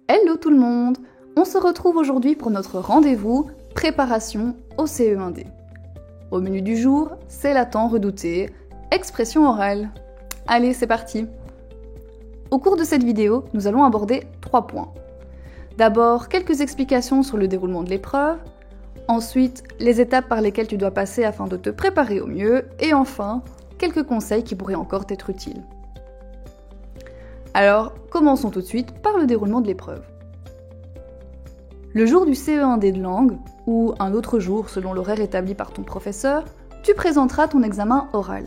Hello tout le monde! On se retrouve aujourd'hui pour notre rendez-vous préparation au CE1D. Au menu du jour, c'est la tant redoutée expression orale. Allez, c'est parti! Au cours de cette vidéo, nous allons aborder 3 points. D'abord, quelques explications sur le déroulement de l'épreuve. Ensuite, les étapes par lesquelles tu dois passer afin de te préparer au mieux. Et enfin, quelques conseils qui pourraient encore t'être utiles. Alors, commençons tout de suite par le déroulement de l'épreuve. Le jour du CE1D de langue, ou un autre jour selon l'horaire établi par ton professeur, tu présenteras ton examen oral.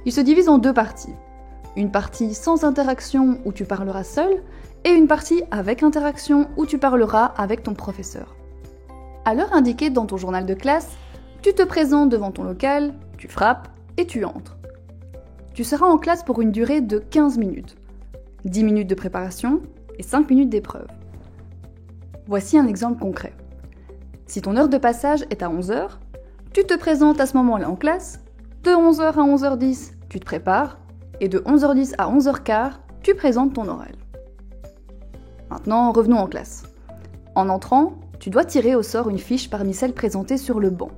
Il se divise en 2 parties. Une partie sans interaction où tu parleras seul, et une partie avec interaction où tu parleras avec ton professeur. À l'heure indiquée dans ton journal de classe, tu te présentes devant ton local, tu frappes et tu entres. Tu seras en classe pour une durée de 15 minutes, 10 minutes de préparation et 5 minutes d'épreuve. Voici un exemple concret. Si ton heure de passage est à 11h, tu te présentes à ce moment-là en classe, de 11h à 11h10, tu te prépares, et de 11h10 à 11h15, tu présentes ton oral. Maintenant, revenons en classe. En entrant, tu dois tirer au sort une fiche parmi celles présentées sur le banc.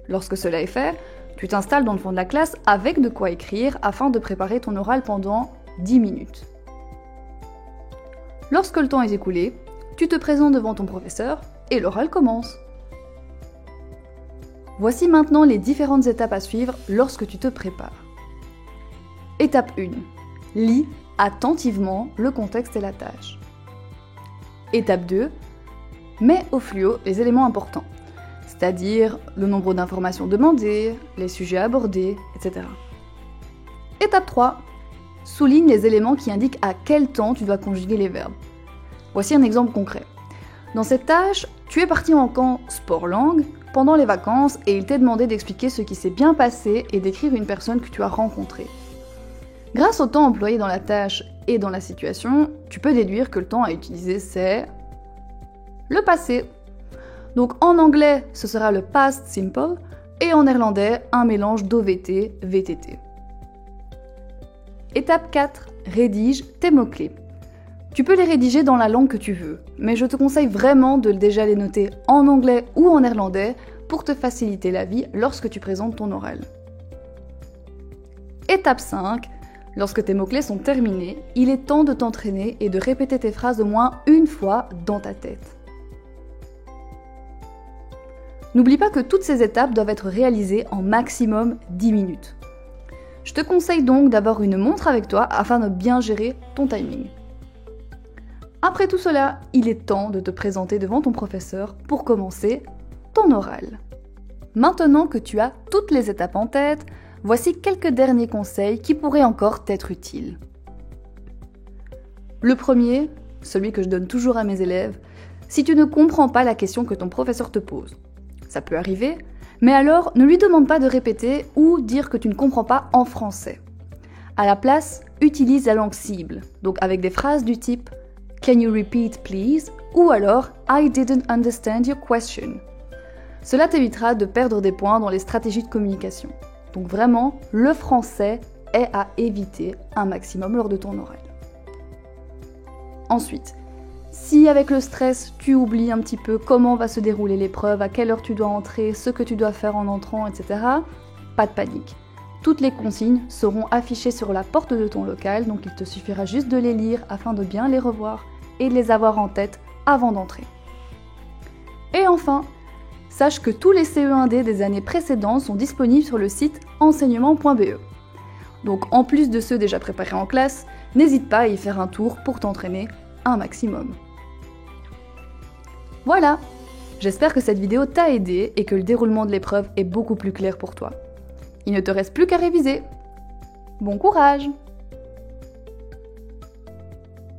Lorsque cela est fait, tu t'installes dans le fond de la classe avec de quoi écrire afin de préparer ton oral pendant 10 minutes. Lorsque le temps est écoulé, tu te présentes devant ton professeur et l'oral commence. Voici maintenant les différentes étapes à suivre lorsque tu te prépares. Étape 1. Lis attentivement le contexte et la tâche. Étape 2. Mets au fluo les éléments importants, c'est-à-dire le nombre d'informations demandées, les sujets abordés, etc. Étape 3. Souligne les éléments qui indiquent à quel temps tu dois conjuguer les verbes. Voici un exemple concret. Dans cette tâche, tu es parti en camp sport-langue pendant les vacances et il t'est demandé d'expliquer ce qui s'est bien passé et d'écrire une personne que tu as rencontrée. Grâce au temps employé dans la tâche et dans la situation, tu peux déduire que le temps à utiliser c'est le passé. Donc en anglais, ce sera le past simple et en néerlandais, un mélange d'OVT, VTT. Étape 4. Rédige tes mots-clés. Tu peux les rédiger dans la langue que tu veux, mais je te conseille vraiment de déjà les noter en anglais ou en néerlandais pour te faciliter la vie lorsque tu présentes ton oral. Étape 5. Lorsque tes mots-clés sont terminés, il est temps de t'entraîner et de répéter tes phrases au moins une fois dans ta tête. N'oublie pas que toutes ces étapes doivent être réalisées en maximum 10 minutes. Je te conseille donc d'avoir une montre avec toi afin de bien gérer ton timing. Après tout cela, il est temps de te présenter devant ton professeur pour commencer ton oral. Maintenant que tu as toutes les étapes en tête, voici quelques derniers conseils qui pourraient encore t'être utiles. Le premier, celui que je donne toujours à mes élèves, si tu ne comprends pas la question que ton professeur te pose. Ça peut arriver, mais alors ne lui demande pas de répéter ou dire que tu ne comprends pas en français. À la place, utilise la langue cible, donc avec des phrases du type « Can you repeat please ?» ou alors « I didn't understand your question ». Cela t'évitera de perdre des points dans les stratégies de communication. Donc vraiment, le français est à éviter un maximum lors de ton oral. Ensuite, si avec le stress, tu oublies un petit peu comment va se dérouler l'épreuve, à quelle heure tu dois entrer, ce que tu dois faire en entrant, etc., pas de panique. Toutes les consignes seront affichées sur la porte de ton local, donc il te suffira juste de les lire afin de bien les revoir et de les avoir en tête avant d'entrer. Et enfin, sache que tous les CE1D des années précédentes sont disponibles sur le site enseignement.be. Donc en plus de ceux déjà préparés en classe, n'hésite pas à y faire un tour pour t'entraîner un maximum. Voilà, j'espère que cette vidéo t'a aidé et que le déroulement de l'épreuve est beaucoup plus clair pour toi. Il ne te reste plus qu'à réviser. Bon courage!